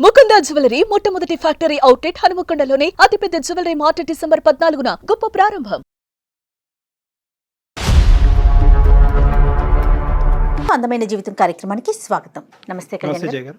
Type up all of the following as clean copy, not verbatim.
Mukunda jewellery మొట్టమొదటి factory outlet హనుమకొండలోనే అతిపెద్ద jewellery mart December 14న గొప్ప ప్రారంభం. అందమైన జీవితం కార్యక్రమానికి స్వాగతం. నమస్తే కళ్యాణ్ నమస్తే గారు.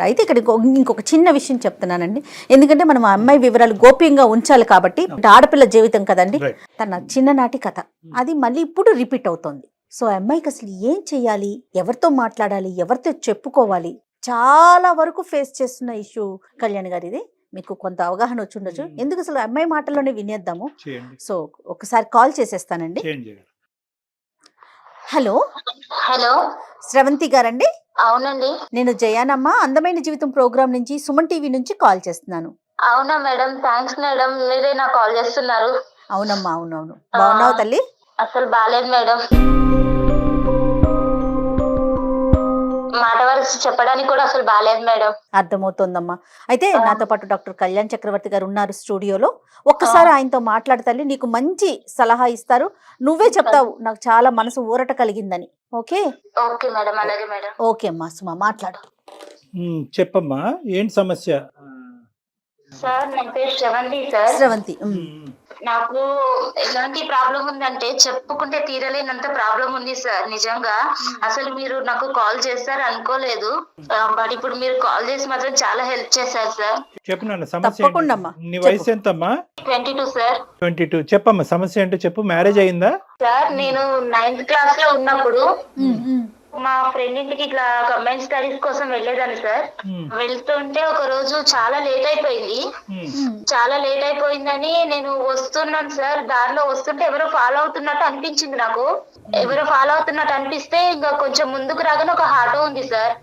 అయితే ఇక్కడ ఇంకొక చిన్న విషయం చెప్తున్నానండి. ఎందుకంటే మనం ఆ అమ్మాయి వివరాలు గోప్యంగా ఉంచాలి కాబట్టి ఆడపిల్ల జీవితం కదండి. తన చిన్ననాటి కథ అది మళ్ళీ ఇప్పుడు రిపీట్ అవుతోంది. సో ఆ అమ్మాయికి అసలు ఏం చెయ్యాలి, ఎవరితో మాట్లాడాలి, ఎవరితో చెప్పుకోవాలి, చాలా వరకు ఫేస్ చేస్తున్న ఇష్యూ కళ్యాణ్ గారు. ఇది మీకు కొంత అవగాహన వచ్చి ఉండొచ్చు. ఎందుకు అసలు అమ్మాయి మాటల్లోనే వినేద్దాము. సో ఒకసారి కాల్ చేసేస్తానండి. హలో హలో, శ్రవంతి గారండి? అవునండి. నేను జయానమ్మ, అందమైన జీవితం ప్రోగ్రామ్ నుంచి, సుమన్ టీవీ నుంచి కాల్ చేస్తున్నాను. అవునా మేడం, థ్యాంక్స్ మేడం, మీరే నాకు కాల్ చేస్తున్నారు. అవునమ్మా, అవునవును. బాగున్నావు తల్లి? అసలు బాలేదు మేడం, మాట వరుస చెప్పడానికి కూడా అసలు బాలేదు మేడం. అర్థమవుతోందమ్మా. అయితే నాతో పాటు డాక్టర్ కళ్యాణ్ చక్రవర్తి గారు ఉన్నారు స్టూడియోలో. ఒక్కసారి ఆయనతో మాట్లాడతాలి, నీకు మంచి సలహా ఇస్తారు. నువ్వే చెప్తావు నాకు చాలా మనసు ఊరట కలిగిందని. ఓకే? ఓకే మేడం, అలాగే మేడం. ఓకే అమ్మా, సుమా మాట్లాడు. చెప్పమ్మా, ఏంటి సమస్య? సార్ నా పేరు శ్రవంతి సార్. శ్రవంతి, నాకు ఎలాంటి ప్రాబ్లం ఉందంటే చెప్పుకుంటే తీరలేనంత ప్రాబ్లం ఉంది సార్. నిజంగా అసలు మీరు నాకు కాల్ చేస్తారు అనుకోలేదు, బట్ ఇప్పుడు మీరు కాల్ చేసి మాత్రం చాలా హెల్ప్ చేశారు సార్. చెప్పు నాన్న, సమస్య తప్పకుండా ఏంటి? అమ్మా. నీ వయసు ఎంతమ్మా? 22 సార్. 22. చెప్పమ్మా, సమస్య ఏంటో చెప్పు. మ్యారేజ్ అయిందా? సార్ నేను 9th క్లాస్ లో ఉన్నప్పుడు మా ఫ్రెండ్ ఇంటికి ఇట్లా కంబైన్ స్టడీస్ కోసం వెళ్ళేదాన్ని సార్. వెళ్తుంటే ఒక రోజు చాలా లేట్ అయిపోయింది. చాలా లేట్ అయిపోయిందని నేను వస్తున్నాను సార్. దారిలో వస్తుంటే ఎవరో ఫాలో అవుతున్నట్టు అనిపించింది నాకు. ఎవరో ఫాలో అవుతున్నట్టు అనిపిస్తే ఇంకా కొంచెం ముందుకు రాగానే ఒక ఆటో ఉంది సార్.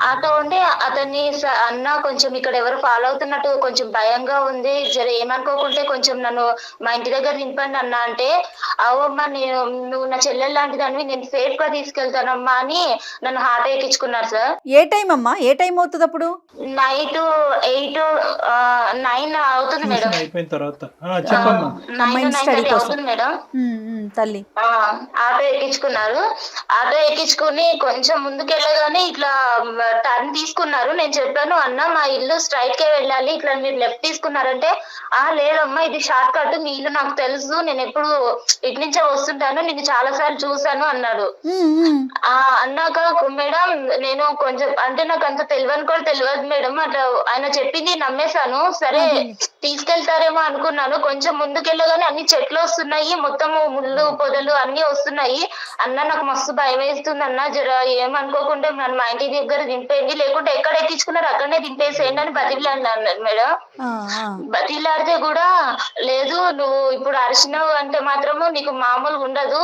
ఆటో ఉంటే అతన్ని అన్న కొంచెం ఇక్కడ ఎవరు ఫాలో అవుతున్నట్టు కొంచెం భయంగా ఉంది, జర ఏమనుకోకుంటే కొంచెం నన్ను మా ఇంటి దగ్గర దింపండి అన్న అంటే, అవమ్మా నువ్వు నా చెల్లెలు లాంటి దానివి, నేను సేఫ్ గా తీసుకెళ్తానమ్మా అని నన్ను ఆటో ఎక్కించుకున్నారు సార్. ఏ టైం అమ్మా? ఏ టైం అవుతుంది అప్పుడు? నైట్ 8, 9 అవుతుంది మేడం. అయిపోయిన తర్వాత చెప్పమ్మా. 9:30 అవుతుంది మేడం. తల్లి ఆటో ఎక్కించుకున్నారు. ఆటో ఎక్కించుకుని కొంచెం ముందుకు వెళ్ళగానే ఇట్లా టర్న్ తీసుకున్నారు. నేను చెప్పాను, అన్న మా ఇల్లు స్ట్రైట్ కే వెళ్ళాలి, ఇట్లా మీరు లెఫ్ట్ తీసుకున్నారంటే, లేదమ్మా ఇది షార్ట్ కట్, మీ ఇల్లు నాకు తెలుసు, నేను ఎప్పుడు ఇటు నుంచే వస్తుంటాను, నేను చాలా సార్లు చూసాను అన్నాడు. అన్నాక మేడం నేను కొంచెం అంటే నాకు అంత తెలియని కూడా తెలియదు మేడం, అట్లా ఆయన చెప్పింది నమ్మేశాను. సరే తీసుకెళ్తారేమో అనుకున్నాను. కొంచెం ముందుకెళ్ళగానే అన్ని చెట్లు వస్తున్నాయి, మొత్తము ముళ్ళు పొదలు అన్ని వస్తున్నాయి. అన్న నాకు మస్తు భయం వేస్తుంది అన్న, జర ఏమనుకోకుండా మా ఇంటి దగ్గర దింపేయండి, లేకుంటే ఎక్కడ ఎక్కించుకున్నారు అక్కడనే దింపేసేయండి అని బతిలాడినా అన్నాడు మేడం. బతిలాడితే కూడా లేదు, నువ్వు ఇప్పుడు అరిచినావు అంటే మాత్రము నీకు మామూలుగా ఉండదు,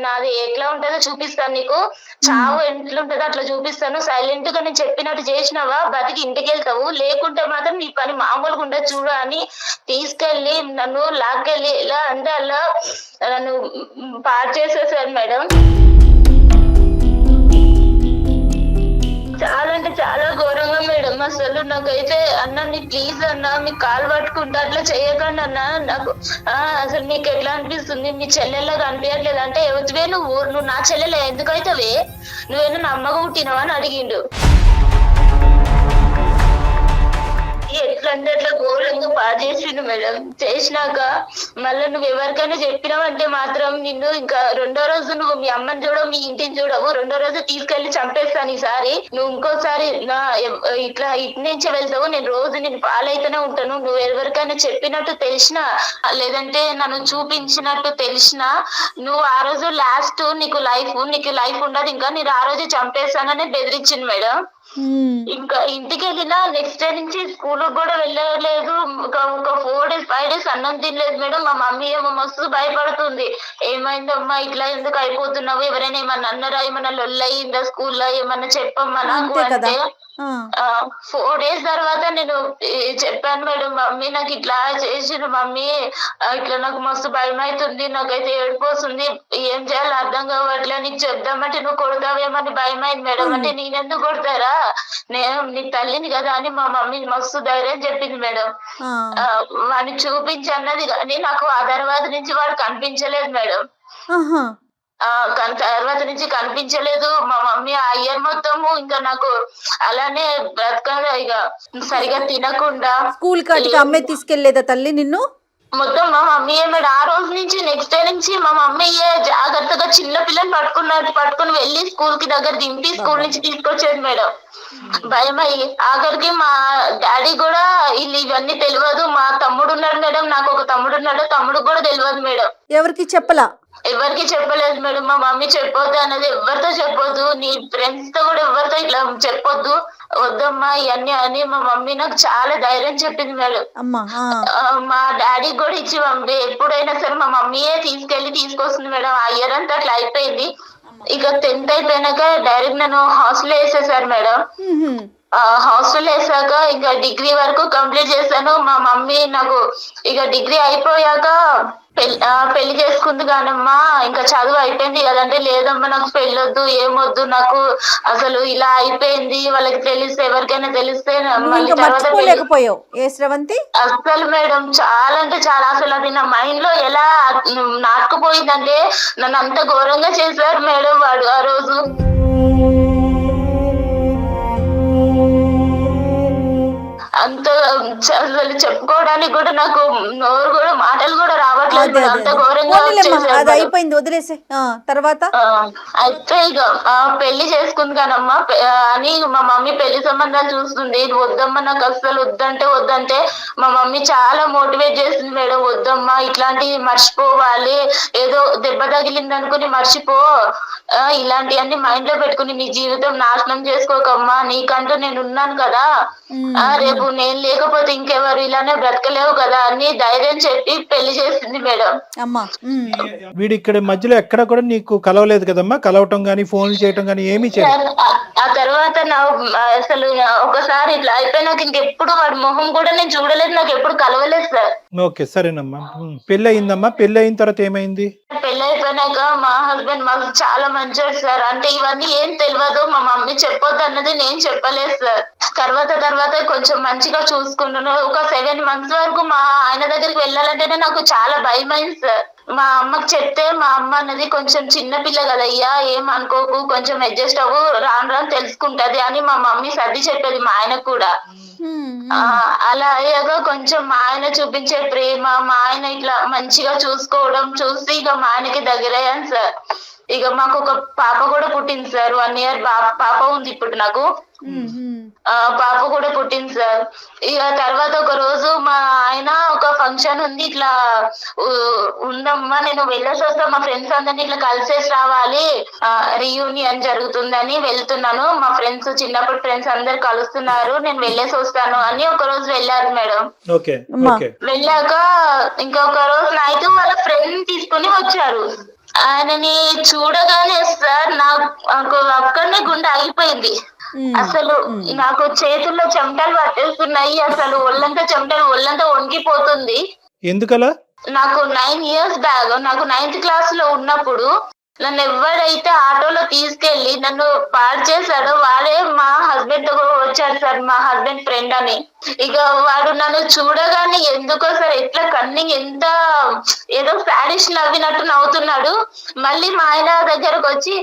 నాది ఎట్లా ఉంటుందో చూపిస్తాను, నీకు చావు ఎట్లుంటుందో అట్లా చూపిస్తాను, సైలెంట్ గా నేను చెప్పినట్టు చేసినావా బతికి ఇంటికి వెళ్తావు, లేకుంటే మాత్రం నీ పని మామూలుగా ఉండదు చూడు అని తీసుకెళ్లి నన్ను లాక్కెళ్ళి ఎలా అంటే అలా నన్ను పాడు చేసేసారు మేడం. చాలా అంటే చాలా ఘోరంగా మేడం. అసలు నాకైతే అన్న నీ ప్లీజ్ అన్న మీకు కాలు పట్టుకుంటా, అట్లా చేయకండి అన్న, నాకు అసలు నీకు ఎట్లా అనిపిస్తుంది, నీ చెల్లెల్లాగా అనిపించట్లేదు అంటే, ఎవరివే నువ్వు నా చెల్లెలే ఎందుకైతేవే, నువ్వేనా నా అమ్మగా పుట్టినావా అని అడిగిండు. ఎట్లా అంటే అట్లా ఘోరంగా బాగా చేసిండు మేడం. చేసినాక మళ్ళీ నువ్వు ఎవరికైనా చెప్పినావంటే మాత్రం నిన్ను ఇంకా రెండో రోజు నువ్వు మీ అమ్మని చూడవు, మీ ఇంటిని చూడవు, రెండో రోజు తీసుకెళ్లి చంపేస్తాను. ఈసారి నువ్వు ఇంకోసారి ఇట్లా ఇటు నుంచే వెళ్తావు, నేను రోజు నేను పాలైతేనే ఉంటాను, నువ్వు ఎవరికైనా చెప్పినట్టు తెలిసినా లేదంటే నన్ను చూపించినట్టు తెలిసినా నువ్వు ఆ రోజు లాస్ట్ నీకు లైఫ్ ఉండదు, ఇంకా నేను ఆ రోజు చంపేస్తానని బెదిరించింది మేడం. ఇంకా ఇంటికి వెళ్ళినా నెక్స్ట్ డే నుంచి స్కూల్ కూడా వెళ్ళలేదు. ఒక 4 days 5 days అన్నం తినలేదు మేడం. మా మమ్మీ ఏమో మస్తు భయపడుతుంది, ఏమైందమ్మా ఇట్లా ఎందుకు అయిపోతున్నావు, ఎవరైనా ఏమన్నా అన్నారా, ఏమన్నా లొల్లయిందా స్కూల్లో, ఏమన్నా చెప్పమ్మా నాకు అంటే 4 days తర్వాత నేను చెప్పాను మేడం, మమ్మీ నాకు ఇట్లా చేసిన మమ్మీ, ఇట్లా నాకు మస్తు భయం అవుతుంది, నాకైతే ఏడిపోతుంది, ఏం చేయాలో అర్థం కావట్లే, నీకు చెప్దామంటే నువ్వు కొడతావేమని భయం అయింది మేడం. అంటే నేనెందుకు కొడతారా, నేను నీ తల్లిని కదా అని మా మమ్మీ మస్తు ధైర్యం చెప్పింది మేడం. వాడిని చూపించి అన్నది కానీ నాకు ఆ తర్వాత నుంచి వాడు కనిపించలేదు మేడం. కానీ తర్వాత నుంచి కనిపించలేదు. మా మమ్మీ ఆ ఇయర్ మొత్తము ఇంకా నాకు అలానే బ్రతకాలి, ఇక సరిగా తినకుండా. స్కూల్ కాటికి అమ్మే తీసుకెళ్లేదా తల్లి నిన్ను? మొత్తం మా మమ్మీ మేడం ఆ రోజు నుంచి నెక్స్ట్ డే నుంచి మా మమ్మీ జాగ్రత్తగా చిన్న పిల్లని పట్టుకుని వెళ్ళి స్కూల్ కి దగ్గర దింపి స్కూల్ నుంచి తీసుకొచ్చేది మేడం. భయం అయ్యి ఆఖరికి మా డాడీ కూడా ఇవన్నీ తెలియదు. మా తమ్ముడు ఉన్నాడు మేడం, నాకు ఒక తమ్ముడు ఉన్నాడు, తమ్ముడు కూడా తెలియదు మేడం. ఎవరికి చెప్పలా? ఎవరికి చెప్పలేదు మేడం. మా మమ్మీ చెప్పొద్దు అన్నది, ఎవరితో చెప్పొద్దు, నీ ఫ్రెండ్స్ తో కూడా ఎవరితో ఇట్లా చెప్పొద్దు, వద్దమ్మా ఇవన్నీ అని మా మమ్మీ నాకు చాలా ధైర్యం చెప్పింది మేడం. మా డాడీ కూడా ఇచ్చి పంపి ఎప్పుడైనా సరే మా మమ్మీయే తీసుకొస్తుంది మేడం. ఆ ఇయర్ అంతా అట్లా అయిపోయింది. ఇక 10th అయిపోయినాక డైరెక్ట్ నన్ను హాస్టల్ వేసేసారు మేడం. హాస్టల్ వేసాక ఇంకా డిగ్రీ వరకు కంప్లీట్ చేశాను. మా మమ్మీ నాకు ఇక డిగ్రీ అయిపోయాక పెళ్లి చేసుకుంది కానమ్మా, ఇంకా చదువు అయిపోయింది కదంటే, లేదమ్మా నాకు పెళ్ళొద్దు, ఏమొద్దు, నాకు అసలు ఇలా అయిపోయింది, వాళ్ళకి తెలిస్తే ఎవరికైనా తెలిస్తే మళ్ళీ తర్వాత అసలు మేడం చాలా అంటే చాలా అసలు అది నా మైండ్ లో ఎలా నాటుకుపోయిందంటే నన్ను అంత ఘోరంగా చేశారు మేడం వాడు ఆ రోజు. అంత అసలు చెప్పుకోవడానికి కూడా నాకు నోరు కూడా మాటలు కూడా రావట్లేదు. అంత ఘోరంగా అయిపోయింది, వదిలేసే. తర్వాత అయితే ఇక పెళ్లి చేసుకుంది కానమ్మా అని మా మమ్మీ పెళ్లి సంబంధాలు చూస్తుంది. వద్దమ్మా నాకు అసలు వద్దంటే మా మమ్మీ చాలా మోటివేట్ చేసింది మేడం. వద్దమ్మా ఇట్లాంటివి మర్చిపోవాలి, ఏదో దెబ్బ తగిలింది అనుకుని మర్చిపో, ఇలాంటివన్నీ మైండ్ లో పెట్టుకుని నీ జీవితం నాశనం చేసుకోకమ్మా, నీకంటూ నేను ఉన్నాను కదా, రేపు నేను లేకపోతే ఇంకెవరు, ఇలానే బ్రతకలేవు కదా అని ధైర్యం చెప్పి పెళ్లి చేసింది మేడం. వీడి ఇక్కడ మధ్యలో ఎక్కడ కూడా నీకు కలవలేదు కదమ్మా? కలవటం గానీ ఫోన్లు చేయటం గానీ ఏమీ చేయలేదు? ఆ తర్వాత అసలు ఒకసారి ఇట్లా అయిపోయినాక ఇంకెప్పుడు వాడి మొహం కూడా నేను చూడలేదు, నాకు ఎప్పుడు కలవలేదు సార్. ఓకే సరేనమ్మా. పెళ్లి అయిందమ్మా, పెళ్లి అయిన తర్వాత ఏమైంది? పెళ్లి అయిపోయినాక మా హస్బెండ్ మాకు చాలా మంచివాడు సార్. అంటే ఇవన్నీ ఏం తెలియదు, మా మమ్మీ చెప్పొద్దు అన్నది నేను చెప్పలేదు సార్. తర్వాత కొంచెం మంచిగా చూసుకున్నాను. ఒక 7 months వరకు మా ఆయన దగ్గరికి వెళ్ళాలంటేనే నాకు చాలా భయం అయింది సార్. మా అమ్మకి చెప్తే మా అమ్మ అన్నది కొంచెం చిన్న పిల్ల కదయ్యా, ఏం అనుకోకు, కొంచెం అడ్జస్ట్ అవ్వు, రాను తెలుసుకుంటది అని మా మమ్మీ సర్ది చెప్పేది మా ఆయనకు కూడా. అలా అయ్యాక కొంచెం మా ఆయన చూపించే ప్రేమ, మా ఆయన ఇట్లా మంచిగా చూసుకోవడం చూసి ఇక మా ఆయనకి దగ్గరయ్యాను సార్. ఇక మాకు ఒక పాప కూడా పుట్టింది సార్. 1 year పాప ఉంది ఇప్పుడు నాకు. పాప కూడా పుట్టింది సార్. ఇక తర్వాత ఒక రోజు మా ఆయన ఒక ఫంక్షన్ ఉంది, ఇట్లా ఉందమ్మా నేను వెళ్ళేసి వస్తా, మా ఫ్రెండ్స్ అందరినీ ఇట్లా కలిసేసి రావాలి, రీయూనియన్ జరుగుతుందని వెళ్తున్నాను, మా ఫ్రెండ్స్ చిన్నప్పుడు ఫ్రెండ్స్ అందరు కలుస్తున్నారు, నేను వెళ్ళేసి వస్తాను అని ఒక రోజు వెళ్ళారు మేడం. వెళ్ళాక ఇంకొక రోజు నైట్ వాళ్ళ ఫ్రెండ్ తీసుకుని వచ్చారు. ఆయనని చూడగానే సార్ నాకు అక్కడనే గుండె ఆగిపోయింది. అసలు నాకు చేతుల్లో చెమటలు పట్టేస్తున్నాయి, అసలు ఒళ్ళంతా వణికిపోతుంది. ఎందుకలా? నాకు 9 years బ్యాక్, నాకు 9th class లో ఉన్నప్పుడు నన్ను ఎవరైతే ఆటోలో తీసుకెళ్లి నన్ను పాడు చేశాడో వాడే మా హస్బెండ్ తో వచ్చాడు సార్, మా హస్బెండ్ ఫ్రెండ్ అని. ఇక వాడు నన్ను చూడగానే ఎందుకో సార్ ఎట్లా కన్నింగ్, ఎంత ఏదో సాడిష్ నవ్వినట్టు నవ్వుతున్నాడు. మళ్ళీ మా ఆయన దగ్గరకు వచ్చి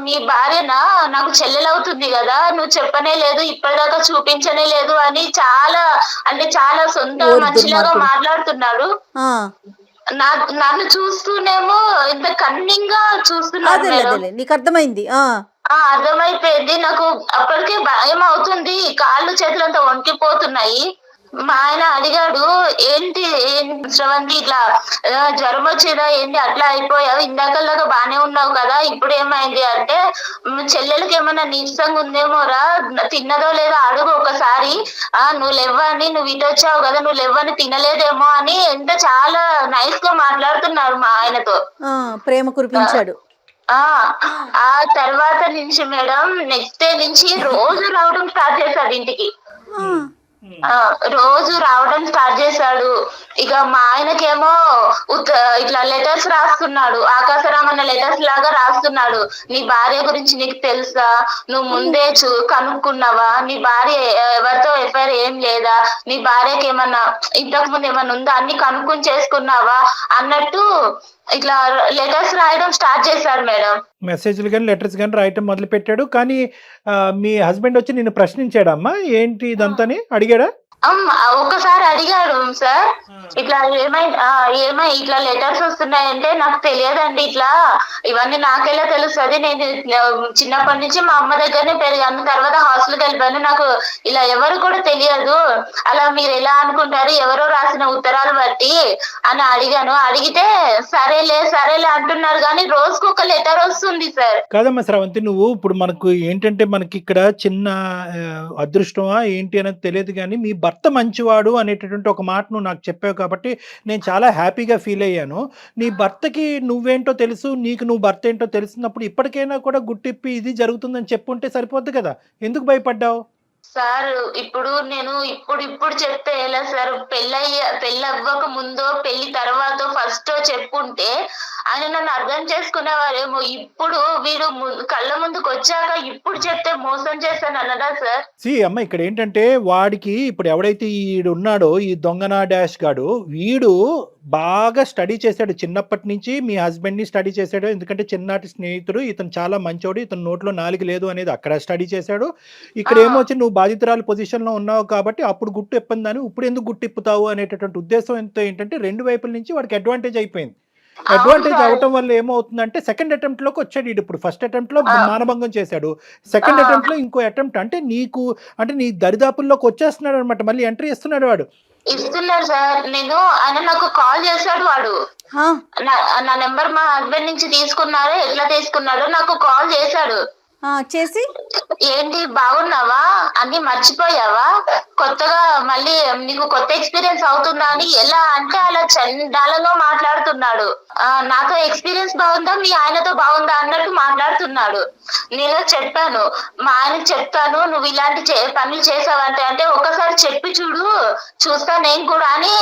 మీ భార్యనా, నాకు చెల్లెలవుతుంది కదా, నువ్వు చెప్పనే లేదు, ఇప్పటిదాకా చూపించనే లేదు అని చాలా సొంత మనిషిలాగా మాట్లాడుతున్నాడు. నన్ను చూస్తూనేమో ఇంత కన్నింగ్ గా చూస్తున్నాడు. నీకు అర్థమైంది? అర్థమైపోయింది. నాకు అప్పటికే భయం అవుతుంది, కాళ్ళు చేతులు అంతా వణికిపోతున్నాయి. మా ఆయన అడిగాడు, ఏంటి శ్రవంతి ఇట్లా జ్వరం వచ్చేదా ఏంటి, అట్లా అయిపోయావు, ఇందాకలాగా బానే ఉన్నావు కదా, ఇప్పుడు ఏమైంది అంటే, చెల్లెలకి ఏమన్నా నీరసంగా ఉందేమోరా, తిన్నదో లేదో అడుగు ఒకసారి, నువ్వు లేవ్వని, నువ్వు ఇటు వచ్చావు కదా, నువ్వు లేవ్వని తినలేదేమో అని ఎంత చాలా నైస్ గా మాట్లాడుతున్నాడు మా ఆయనతో. ప్రేమ కురిపించాడు. ఆ తర్వాత నుంచి మేడం నెక్స్ట్ డే నుంచి రోజు రావడం స్టార్ట్ చేశాడు ఇంటికి. రోజు రావడం స్టార్ట్ చేశాడు. ఇక మా ఆయనకేమో ఇట్లా లెటర్స్ రాస్తున్నాడు, ఆకాశరామన్న లెటర్స్ లాగా రాస్తున్నాడు. నీ భార్య గురించి నీకు తెలుసా, నువ్వు ముందే కనుక్కున్నావా, నీ భార్య ఎవరితో ఎఫ్ఐఆర్ ఏం లేదా, నీ భార్యకి ఏమన్నా ఇంతకు ముందు ఏమన్నా ఉందా, అన్ని కనుక్కుని చేసుకున్నావా అన్నట్టు ఇట్లా లెటర్స్ రాయడం స్టార్ట్ చేశాడు మేడం. మెసేజ్లు కానీ లెటర్స్ కానీ రాయటం మొదలు పెట్టాడు. కానీ మీ హస్బెండ్ వచ్చి నిన్ను ప్రశ్నించాడమ్మా ఏంటి ఇదంతా అడిగాడా? ఒకసారి అడిగాడు సార్, ఇట్లా ఏమై ఇట్లా లెటర్స్ వస్తున్నాయంటే నాకు తెలియదండి, ఇట్లా ఇవన్నీ నాకెలా తెలుస్తుంది, నేను చిన్నప్పటి నుంచి మా అమ్మ దగ్గరనే పెరిగాను, తర్వాత హాస్టల్కి వెళ్ళిపోయాను, నాకు ఇలా ఎవరు కూడా తెలియదు, అలా మీరు ఎలా అనుకుంటారు ఎవరో రాసిన ఉత్తరాలు బట్టి అని అడిగాను. అడిగితే సరేలే అంటున్నారు, కానీ రోజుకు ఒక లెటర్ వస్తుంది సార్. కాదమ్మా శ్రావంతి, నువ్వు ఇప్పుడు మనకు ఏంటంటే మనకి ఇక్కడ చిన్న అదృష్టమా ఏంటి అనేది తెలియదు, కానీ మీ భర్త మంచివాడు అనేటటువంటి ఒక మాట నువ్వు నాకు చెప్పావు కాబట్టి నేను చాలా హ్యాపీగా ఫీల్ అయ్యాను. నీ భర్తకి నువ్వేంటో తెలుసు, నీకు నువ్వు భర్త ఏంటో తెలిసినప్పుడు ఇప్పటికైనా కూడా గుట్టిప్పి ఇది జరుగుతుందని చెప్పుంటే సరిపోద్ది కదా, ఎందుకు భయపడ్డావు? సార్ ఇప్పుడు నేను ఇప్పుడు చెప్తే ఎలా సార్, పెళ్ళి అవ్వక ముందో పెళ్లి తర్వాత ఫస్ట్ చెప్పుంటే ఆయన నన్ను అర్థం చేసుకునేవారేమో. ఇప్పుడు వీడు కళ్ళ ముందుకు వచ్చాక ఇప్పుడు చెప్తే మోసం చేస్తాను అన్నదా సార్? అమ్మ ఇక్కడ ఏంటంటే వాడికి ఇప్పుడు ఎవడైతే ఈడు ఉన్నాడో ఈ దొంగనా డాష్ గాడు, వీడు బాగా స్టడీ చేశాడు చిన్నప్పటి నుంచి, మీ హస్బెండ్ని స్టడీ చేశాడు. ఎందుకంటే చిన్ననాటి స్నేహితుడు, ఇతను చాలా మంచోడు, ఇతను నోట్లో నాలుగు లేదు అనేది అక్కడ స్టడీ చేశాడు. ఇక్కడ ఏమొచ్చి నువ్వు బాధితురాలు పొజిషన్లో ఉన్నావు కాబట్టి అప్పుడు గుట్టు ఇప్పందని ఇప్పుడు ఎందుకు గుట్టు ఇప్పుతావు అనేటటువంటి ఉద్దేశం ఏంటంటే రెండు వైపుల నుంచి వాడికి అడ్వాంటేజ్ అయిపోయింది. అడ్వాంటేజ్ అవటం వల్ల ఏమవుతుందంటే సెకండ్ అటెంప్ట్ లోకి వచ్చాడు. ఇప్పుడు ఫస్ట్ అటెంప్ట్ లో మానభంగం చేశాడు, సెకండ్ అటెంప్ట్ లో ఇంకో అటెంప్ట్ అంటే నీ దరిదాపుల్లోకి వచ్చేస్తున్నాడు అనమాట, మళ్ళీ ఎంట్రీ ఇస్తున్నాడు వాడు. ఇస్తున్నారు సార్. ఆయన నాకు కాల్ చేశాడు, వాడు నా నెంబర్ మా హస్బెండ్ నుంచి తీసుకున్నారో ఎట్లా తీసుకున్నాడో నాకు కాల్ చేశాడు. చేసి ఏంటి బాగున్నావా, అన్ని మర్చిపోయావా, కొత్తగా మళ్ళీ నీకు కొత్త ఎక్స్పీరియన్స్ అవుతుందా అని ఎలా అంటే అలా చండాలలో మాట్లాడుతున్నాడు. నాతో ఎక్స్పీరియన్స్ బాగుందా, మీ ఆయనతో బాగుందా అన్నట్టు మాట్లాడుతున్నాడు. నేను చెప్పాను, మా ఆయనకు చెప్తాను నువ్వు ఇలాంటి పనులు చేసావంటే, అంటే ఒకసారి చెప్పి చూస్తా నేను కూడా అని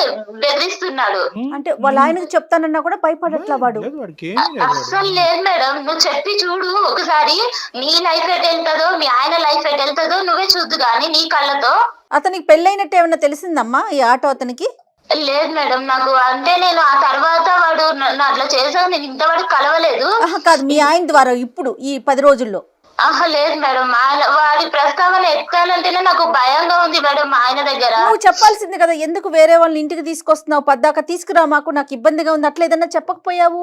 బెదిరిస్తున్నాడు. అంటే వాళ్ళ ఆయనకు చెప్తానన్నా కూడా భయపడట్లా వాడు? అస్సలు లేదు మేడం, నువ్వు చెప్పి చూడు ఒకసారి, నీ లైఫ్ ఎట్ వెళ్తుందో మీ ఆయన లైఫ్ ఎట్ వెళ్తుందో నువ్వే చూద్దు గాని నీ కళ్ళతో. అతనికి పెళ్ళైనట్టు ఏమన్నా తెలిసిందమ్మా ఈ ఆటో అతనికి? లేదు మేడం, నాకు అంటే నేను ఆ తర్వాత వాడు అట్లా చేసావు, నేను ఇంతవరకు కలవలేదు. కాదు, మీ ఆయన ద్వారా ఇప్పుడు ఈ 10 రోజుల్లో? లేదు మేడం, వాడి ప్రస్తావన ఎత్తాలంటేనే నాకు భయంగా ఉంది మేడం. మా ఆయన దగ్గర నువ్వు చెప్పాల్సింది కదా, ఎందుకు వేరే వాళ్ళని ఇంటికి తీసుకొస్తున్నావు, పద్దాక తీసుకురా, మాకు నాకు ఇబ్బందిగా ఉంది అట్లా ఏదన్నా చెప్పకపోయావు?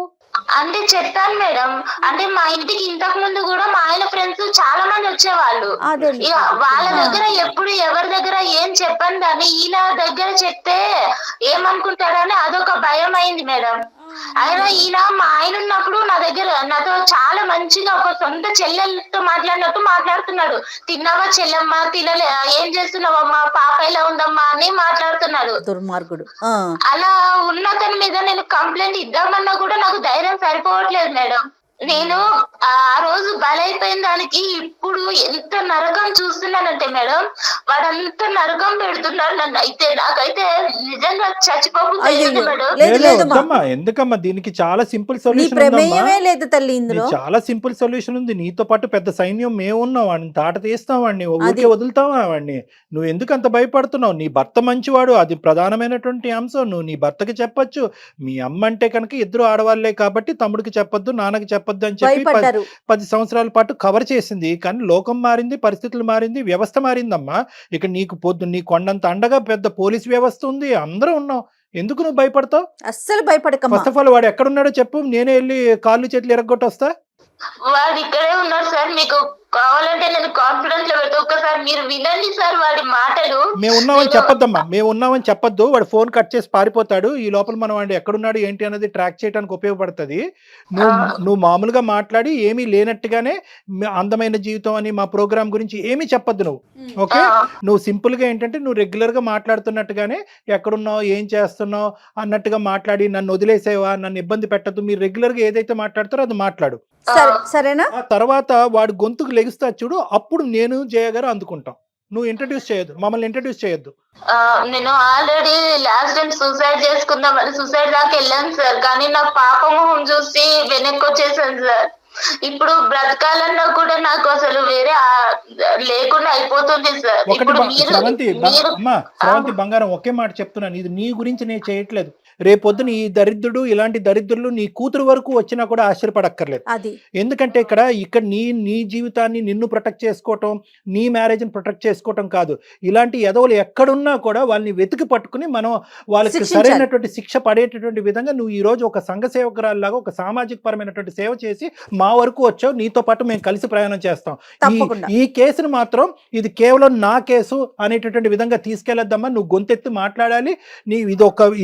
అంటే చెప్తాను మేడం, అంటే మా ఇంటికి ఇంతకు ముందు కూడా మా ఆయన ఫ్రెండ్స్ చాలా మంది వచ్చేవాళ్ళు. వాళ్ళ దగ్గర ఎప్పుడు ఎవరి దగ్గర ఏం చెప్పండి అని ఈయన దగ్గర చెప్తే ఏమనుకుంటాడని అదొక భయం అయింది మేడం. అయినా ఈయన మా ఆయన ఉన్నప్పుడు నా దగ్గర నాతో చాలా మంచిగా ఒక సొంత చెల్లెలతో మాట్లాడినట్టు మాట్లాడుతున్నాడు. తిన్నావా చెల్లెమ్మ, తినలే, ఏం చేస్తున్నావమ్మా, పాప ఎలా ఉందమ్మా అని మాట్లాడుతున్నాడు. దుర్మార్గుడు. అలా ఉన్న అతని మీద నేను కంప్లైంట్ ఇద్దామన్నా కూడా నాకు ధైర్యం సరిపోవట్లేదు మేడం. నేను ఆ రోజు బలైపోయిన దానికి ఇప్పుడు ఎంత నరకం చూస్తున్నానంటే మేడం, వాడంత నరకం పెడుతున్నాడు నన్ను. అయితే నాకైతే నిజంగా చచ్చిపోతుంది మేడం. ఎందుకమ్మా, దీనికి చాలా సింపుల్ సొల్యూషన్, లేదు తల్లి, ఇందులో చాలా సింపుల్ సొల్యూషన్ ఉంది. నీతో పాటు పెద్ద సైన్యం మేము ఉన్నాం, వాడిని తాట తీస్తాం, వాడిని ఊరికే వదులుతావా వాడిని? నువ్వు ఎందుకు అంత భయపడుతున్నావు? నీ భర్త మంచివాడు, అది ప్రధానమైనటువంటి అంశం. నువ్వు నీ భర్తకి చెప్పొచ్చు. మీ అమ్మ అంటే కనుక ఇద్దరు ఆడవాళ్లే కాబట్టి తమ్ముడికి చెప్పొద్దు, నాన్నకి చెప్పొద్దు అని చెప్పి 10 సంవత్సరాల పాటు కవర్ చేసింది. కానీ లోకం మారింది, పరిస్థితులు మారింది, వ్యవస్థ మారిందమ్మా. ఇక నీ కొండంత అండగా పెద్ద పోలీస్ వ్యవస్థ ఉంది, అందరూ ఉన్నాం. ఎందుకు నువ్వు భయపడతావు? అస్సలు భయపడక. ఫస్ట్ ఆఫ్ ఆల్ వాడు ఎక్కడున్నాడో చెప్పు, నేనే వెళ్ళి కాళ్ళు చేతులు ఎరగొట్టి వస్తా. వాడు ఇక్కడే ఉన్నాడు సార్, మీకు కావాలంటే నేను కాన్ఫిడెన్స్ లో పెడతా, ఒక్కసారి మీరు వినండి సార్ వాడి మాటలు. మేము ఉన్నామని చెప్పొద్దమ్మా, మేము ఉన్నామని చెప్పొద్దు. వాడు ఫోన్ కట్ చేసి పారిపోతాడు. ఈ లోపల మనం వాడు ఎక్కడున్నాడు ఏంటి అనేది ట్రాక్ చేయడానికి ఉపయోగపడుతుంది. నువ్వు మామూలుగా మాట్లాడి ఏమీ లేనట్టుగానే అందమైన జీవితం అని మా ప్రోగ్రామ్ గురించి ఏమీ చెప్పొద్దు నువ్వు. ఓకే, నువ్వు సింపుల్ గా ఏంటంటే నువ్వు రెగ్యులర్ గా మాట్లాడుతున్నట్టుగానే ఎక్కడున్నావు, ఏం చేస్తున్నావు అన్నట్టుగా మాట్లాడి నన్ను వదిలేసేవా, నన్ను ఇబ్బంది పెట్టద్దు, మీరు రెగ్యులర్ గా ఏదైతే మాట్లాడతారో అది మాట్లాడు. సరేనా? తర్వాత వాడు గొంతుకు లెగుస్తా చూడు, అప్పుడు నేను జయ గారు అందుకుంటాం. నువ్వు ఇంట్రడ్యూస్ చేయొద్దు, మమ్మల్ని ఇంట్రడ్యూస్ చేయొద్దు. నేను ఆల్రెడీ లాస్ట్ టైం సూసైడ్ చేసుకుందామని సూసైడ్ దాకా వెళ్ళాను సార్, కానీ నా పాప మొహం చూసి వెనక్కి వచ్చేసాను సార్. ఇప్పుడు బ్రతకాలన్నా కూడా నాకు అసలు వేరే లేకుండా అయిపోతుంది సార్. ఒకటి ఇప్పుడు స్రవంతి బంగారం, ఒకే మాట చెప్తున్నాను, ఇది నీ గురించి నేను చేయట్లేదు. రేపొద్దున ఈ దరిద్రుడు, ఇలాంటి దరిద్రులు నీ కూతురు వరకు వచ్చినా కూడా ఆశ్చర్యపడక్కర్లేదు. అది ఎందుకంటే ఇక్కడ నీ జీవితాన్ని నిన్ను ప్రొటెక్ట్ చేసుకోవటం, నీ మ్యారేజ్ని ప్రొటెక్ట్ చేసుకోవటం కాదు. ఇలాంటి ఎదవలు ఎక్కడున్నా కూడా వాళ్ళని వెతికి పట్టుకుని మనం వాళ్ళకి సరైనటువంటి శిక్ష పడేటటువంటి విధంగా నువ్వు ఈ రోజు ఒక సంఘ సేవకురాల్లాగా ఒక సామాజిక పరమైనటువంటి సేవ చేసి మా వరకు వచ్చావు. నీతో పాటు మేము కలిసి ప్రయాణం చేస్తాం. ఈ కేసును మాత్రం ఇది కేవలం నా కేసు అనేటటువంటి విధంగా తీసుకెళ్లొద్దమ్మా. నువ్వు గొంతెత్తి మాట్లాడాలి.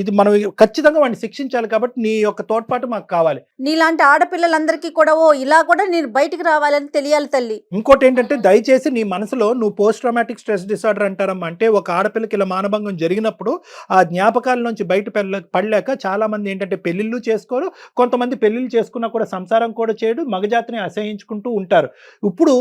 ఇది మనం ఖచ్చితంగా వాడిని శిక్షించాలి. కాబట్టి నీ యొక్క తోడ్పాటు మాకు కావాలి. నీలాంటి ఆడపిల్లలందరికీ కూడా ఇలా కూడా నేను బయటికి రావాలని తెలియాలి తల్లి. ఇంకోటి ఏంటంటే, దయచేసి నీ మనసులో నువ్వు పోస్ట్ ట్రామాటిక్ స్ట్రెస్ డిసార్డర్ అంటారమ్మా. అంటే ఒక ఆడపిల్లకి ఇలా మానభంగం జరిగినప్పుడు ఆ జ్ఞాపకాల నుంచి బయట పడలేక చాలా మంది ఏంటంటే పెళ్లిళ్ళు చేసుకోరు, కొంతమంది పెళ్లిళ్ళు చేసుకున్నా కూడా సంసారం కూడా చేయడు, మగజాతిని అసహించుకుంటూ ఉంటారు. ఇప్పుడు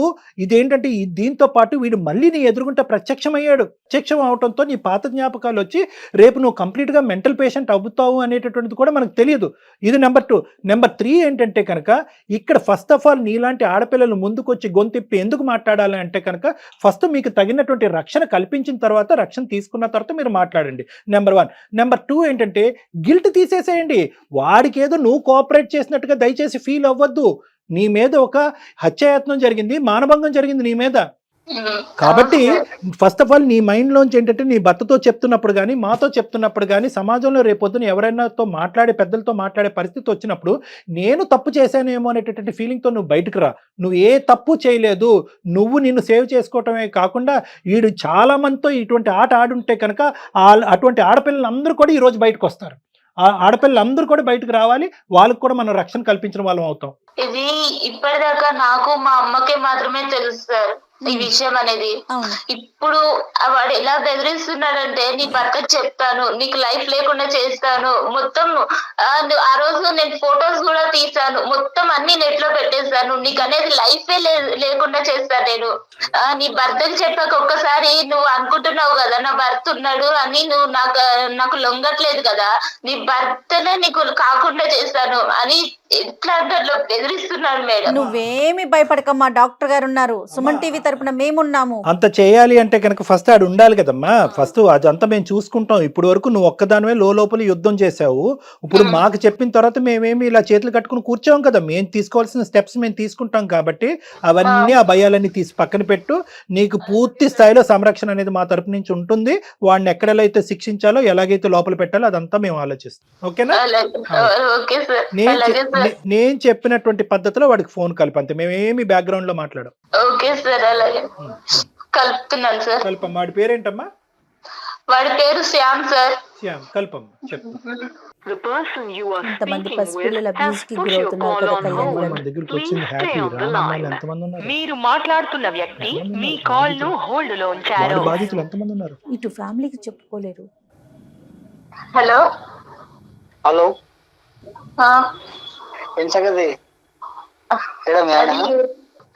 ఇదేంటంటే దీంతో పాటు వీడు మళ్ళీ నీ ఎదురుగుంటే ప్రత్యక్షమయ్యాడు. ప్రత్యక్షం అవడంతో నీ పాత జ్ఞాపకాలు వచ్చి రేపు నువ్వు కంప్లీట్గా మెంటల్ పేషెంట్ అవుతావు అనేటటువంటిది కూడా మనకు తెలియదు. ఇది నెంబర్ 2. నెంబర్ 3 ఏంటంటే కనుక, ఇక్కడ ఫస్ట్ ఆఫ్ ఆల్ నీలాంటి ఆడపిల్లలు ముందుకొచ్చి గొంతిప్పి ఎందుకు మాట్లాడాలి అంటే కనుక, ఫస్ట్ మీకు తగినటువంటి రక్షణ కల్పించిన తర్వాత, రక్షణ తీసుకున్న తర్వాత మీరు మాట్లాడండి. నెంబర్ 1. నెంబర్ 2 ఏంటంటే, గిల్ట్ తీసేసేయండి. వాడికి ఏదో నువ్వు కోఆపరేట్ చేసినట్టుగా దయచేసి ఫీల్ అవ్వద్దు. నీ మీద ఒక హత్యాయత్నం జరిగింది, మానభంగం జరిగింది నీ మీద. కాబట్టి ఫస్ట్ ఆఫ్ ఆల్ నీ మైండ్లోంచి ఏంటంటే, నీ భర్తతో చెప్తున్నప్పుడు కానీ, మాతో చెప్తున్నప్పుడు కానీ, సమాజంలో రేపొద్దున ఎవరైనాతో మాట్లాడే పెద్దలతో మాట్లాడే పరిస్థితి వచ్చినప్పుడు, నేను తప్పు చేశానేమో అనేటటువంటి ఫీలింగ్తో నువ్వు బయటకు రా. నువ్వు ఏ తప్పు చేయలేదు. నువ్వు నిన్ను సేవ్ చేసుకోవటమే కాకుండా వీడు చాలా మందితో ఇటువంటి ఆట ఆడుంటే కనుక అటువంటి ఆడపిల్లలందరూ కూడా ఈరోజు బయటకు వస్తారు. ఆ ఆడపిల్లలందరూ కూడా బయటకు రావాలి. వాళ్ళకు కూడా మనం రక్షణ కల్పించిన వాళ్ళం అవుతాం. ఇది ఇప్పటిదాకా నాకు మా అమ్మకే మాత్రమే తెలుసు సార్ ఈ విషయం అనేది. ఇప్పుడు వాడు ఎలా బెదిరిస్తున్నాడంటే, నీ భర్తకు చెప్తాను, నీకు లైఫ్ లేకుండా చేస్తాను, మొత్తం ఆ రోజు నేను ఫొటోస్ కూడా తీసాను, మొత్తం అన్ని నెట్ లో పెట్టేస్తాను, నీకు అనేది లైఫే లేకుండా చేస్తాను నేను. నీ భర్తకు చెప్పాక ఒక్కసారి నువ్వు అనుకుంటున్నావు కదా నా భర్త ఉన్నాడు అని, నువ్వు నాకు లొంగట్లేదు కదా, నీ భర్తనే నీకు కాకుండా చేస్తాను అని ఎట్లా అంటే బెదిరిస్తున్నాడు మేడం. నువ్వేమి భయపడకమ్మా, డాక్టర్ గారు ఉన్నారు, సుమన్ టీవీ తరపున మేమున్నాము. అంత చేయాలి అంటే కనుక ఫస్ట్ ఆడు ఉండాలి కదమ్మా. ఫస్ట్ అదంతా మేము చూసుకుంటాం. ఇప్పుడు వరకు నువ్వు ఒక్కదానివే లోపల యుద్ధం చేసావు. ఇప్పుడు మాకు చెప్పిన తర్వాత మేమేమి ఇలా చేతులు కట్టుకుని కూర్చోం కదా. మేము తీసుకోవాల్సిన స్టెప్స్ మేము తీసుకుంటాం. కాబట్టి అవన్నీ ఆ భయాలన్నీ తీసి పక్కన పెట్టు. నీకు పూర్తి స్థాయిలో సంరక్షణ అనేది మా తరపు నుంచి ఉంటుంది. వాడిని ఎక్కడైతే శిక్షించాలో, ఎలాగైతే లోపల పెట్టాలో అదంతా మేము ఆలోచిస్తాం. ఓకేనా? నేను చెప్పినటువంటి పద్ధతిలో వాడికి ఫోన్ కలిపంతే. మేమేమి బ్యాక్గ్రౌండ్ లో మాట్లాడాం. ఓకే సార్, అలాగే కలుపుతున్నాను సార్. కల్పమ్మ. వాడి పేరేంటమ్మా? వాడి పేరు శ్యామ్ సార్. శ్యామ్. కల్పమ్మ చెప్పు. ఇంతమంది పసిపిల్లల అబ్యూస్ కి గురవుతున్నారు కదా కళ్యాణ్ గారు. మన దగ్గరికి వచ్చింది హ్యాపీ రామమ్మాయిలు ఎంతమంది ఉన్నారు? మీరు మాట్లాడుతున్న వ్యక్తి మీ కాల్ ను హోల్డ్ లో ఉంచారు. వాడి బాధితులు ఎంతమంది ఉన్నారు? ఇటు ఫ్యామిలీకి చెప్పుకోలేరు. హలో హలో ఏం సంగతి?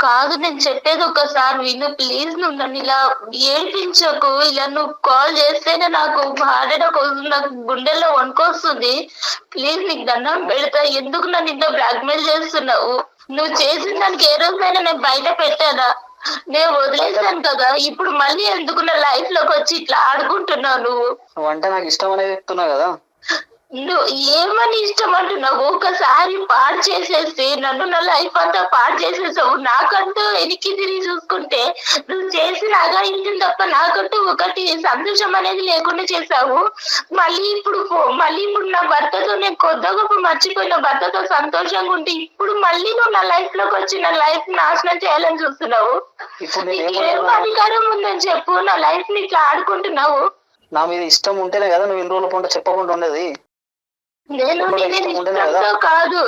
కాదు, నేను చెప్పేది ఒకసారి విను ప్లీజ్. నువ్వు నన్ను ఇలా ఏడిపించకు. ఇలా నువ్వు కాల్ చేస్తేనే నాకు హార్ట్ అటాక్ వస్తుంది, నాకు గుండెల్లో వణుకొస్తుంది. ప్లీజ్ నీకు దండం పెడతా. ఎందుకు నన్ను ఇంత బ్లాక్మెయిల్ చేస్తున్నావు? నువ్వు చేసిన దానికి ఏ రోజైనా నేను బయట పెట్టానా? నేను వదిలేసాను కదా. ఇప్పుడు మళ్ళీ ఎందుకు నా లైఫ్ లోకి వచ్చి ఇట్లా ఆడుకుంటున్నావు? నువ్వు అంటే నాకు ఇష్టం అనేది చెప్తున్నావు కదా. నువ్వు ఏమని ఇష్టం అంటున్నావు? ఒకసారి పాడు చేసేసి నన్ను నా లైఫ్ అంతా పాడు చేసేసావు. నాకంటూ వెనక్కి తిరిగి చూసుకుంటే నువ్వు చేసిన అగాయించిన తప్ప నాకంటూ ఒకటి సంతోషం అనేది లేకుండా చేసావు. మళ్ళీ ఇప్పుడు నా భర్తతో నేను కొద్ది గొప్ప మర్చిపోయిన భర్తతో సంతోషంగా ఉంటే ఇప్పుడు మళ్ళీ నువ్వు నా లైఫ్ లోకి వచ్చి నా లైఫ్ నాశనం చేయాలని చూస్తున్నావు. ఏం అధికారం ఉందని చెప్పు నా లైఫ్ ని ఇట్లా ఆడుకుంటున్నావు? నా మీద ఇష్టం ఉంటేనే కదా నువ్వు ఇన్ని రోజుల పంట చెప్పకుండా ఉండేది. నేను ఇష్టంతో కాదు,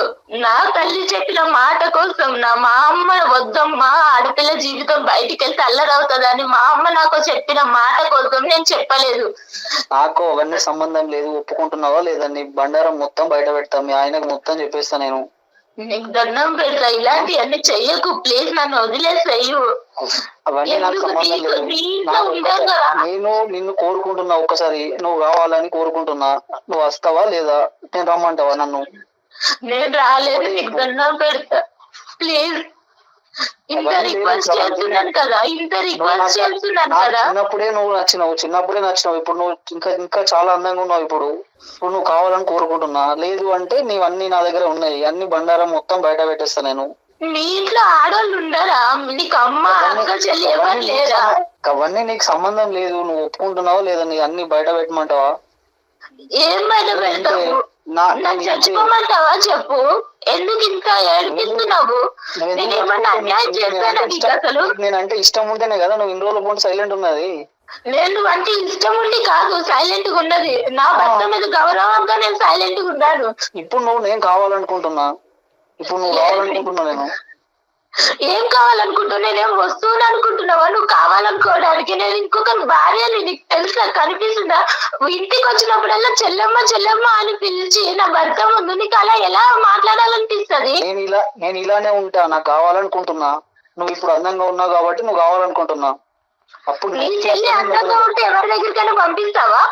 నా తల్లి చెప్పిన మాట కోసం. మా అమ్మ వద్దమ్మా ఆడపిల్ల జీవితం బయటికి వెళ్తే అల్లరవుతుందని మా అమ్మ నాకు చెప్పిన మాట కోసం నేను చెప్పలేదు. నాకు అవన్నీ సంబంధం లేదు. ఒప్పుకుంటున్నావా లేదా? నీ బండారం మొత్తం బయట పెడతాం, మీ ఆయనకు మొత్తం చెప్పేస్తా నేను. నీకు దండం పెడతా, ఇలాంటి అన్ని చెయ్యకు ప్లీజ్, నన్ను వదిలేసేయు. అవన్నీ నాకు ఎందుకు సంబంధం నీకు లేదు. నీ ఇంట్లో ఉంటావు కదా. నేను నిన్ను కోరుకుంటున్నా, ఒక్కసారి నువ్వు కావాలని కోరుకుంటున్నా. నువ్వు వస్తావా లేదా? నేను రమ్మంటావా నన్ను? నేను రాలేదు, నీకు దండం పెడతా ప్లీజ్. ఇంత రిక్వెస్ట్ చేస్తున్నాను కదా, ఇంత రిక్వెస్ట్ చేస్తున్నాను కదా. చిన్నప్పుడే నువ్వు నచ్చినావు. ఇప్పుడు నువ్వు ఇంకా చాలా అందంగా ఉన్నావు. ఇప్పుడు నువ్వు కావాలని కోరుకుంటున్నా. లేదు అంటే నీవన్నీ నా దగ్గర ఉన్నాయి. అన్ని బండారం మొత్తం బయట పెట్టేస్తా నేను. మీ ఇంట్లో ఆడవాళ్ళు ఉండరా? నీకు అమ్మ అక్క చెల్లి ఎవరు లేరా? అవన్నీ నీకు సంబంధం లేదు. నువ్వు ఒప్పుకుంటున్నావా లేదా? నీ అన్ని బయట పెట్టమంటావా? ఏం బయట పెడతావు? నాకు చచ్చిపోమంటావా చెప్పు. ఎందుకు ఇంత ఏడిపిస్తున్నావు? నేనేమన్నా అన్యాయం చేస్తానా నీకు అసలు? నేనంటే ఇష్టం ఉంటేనే కదా నువ్వు ఇన్ని రోజుల పాటు సైలెంట్ ఉన్నది. నేను అంటే ఇష్టం ఉండి కాదు సైలెంట్ గా ఉన్నది. నా భర్త మీద గౌరవంగా నేను సైలెంట్ గా ఉన్నాను. ఇప్పుడు నేను కావాలనుకుంటున్నా నేను. ఏం కావాలనుకుంటున్నా? నేనేం వస్తువులు అనుకుంటున్నావా నువ్వు కావాలనుకోవడానికి? నేను ఇంకొక భార్యని, నీకు తెలుసా? కనిపిస్తుందా? ఇంటికి వచ్చినప్పుడల్లా చెల్లమ్మ చెల్లమ్మ అని పిలిచి నా భర్త ముందు నీకు అలా ఎలా మాట్లాడాలనిపిస్తుంది? నేను ఇలానే ఉంటా. నాకు కావాలనుకుంటున్నా. నువ్వు ఇప్పుడు అందంగా ఉన్నావు కాబట్టి నువ్వు కావాలనుకుంటున్నా. అప్పుడు నీ చెల్లి అందంగా ఉంటే ఎవరి దగ్గరికైనా పంపిస్తావా?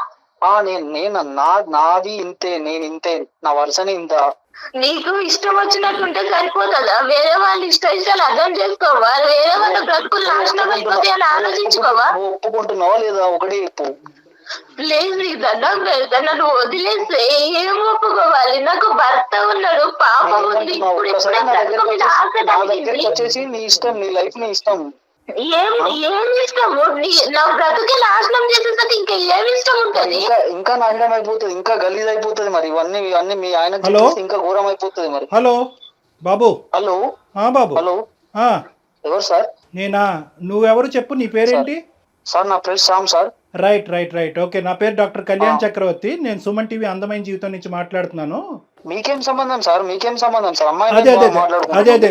నేను నాది ఇంతే, నేను ఇంతే, నా వరుసని ఇంత. నీకు ఇష్టం వచ్చినట్టుంటే సరిపోతుందా? వేరే వాళ్ళ ఇష్టాలు అర్థం చేసుకోవా? వేరే వాళ్ళ బ్రతుకులు నాశనం అయిపోతాయి అని ఆలోచించుకోవా? నువ్వు ఒప్పుకుంటున్నావా లేదా? ఒకటి చెప్పు ప్లీజ్, నీకు దండం పెడతా, నన్ను వదిలేస్తే. ఏం ఒప్పుకోవాలి? నాకు భర్త ఉన్నాడు, పాప ఉంది. ఇప్పుడు వచ్చేసి నీ ఇష్టం, నీ లైఫ్ నీ ఇష్టం. ఏమి ఇష్టము? నా బ్రతుకే నాశనం చేసేసరికి ఇంకా ఏమి ఇష్టం ఉంటది? ఇంకా నాశనం అయిపోతుంది, ఇంకా గలీజ్ అయిపోతుంది. మరి ఇవన్నీ మీ ఆయన ఇంకా ఘోరం అయిపోతుంది. మరి హలో బాబు. హలో బాబు. హలో ఎవరు సార్? నేనా? నువ్వెవరు చెప్పు, నీ పేరేంటి? సార్ నా పేరు శ్యామ్ సార్. రైట్. ఓకే, నా పేరు డాక్టర్ కళ్యాణ్ చక్రవర్తి. నేను సుమన్ టీవీ అందమైన జీవితం నుంచి మాట్లాడుతున్నాను. మీకేం సంబంధం సార్? అమ్మాయి అదే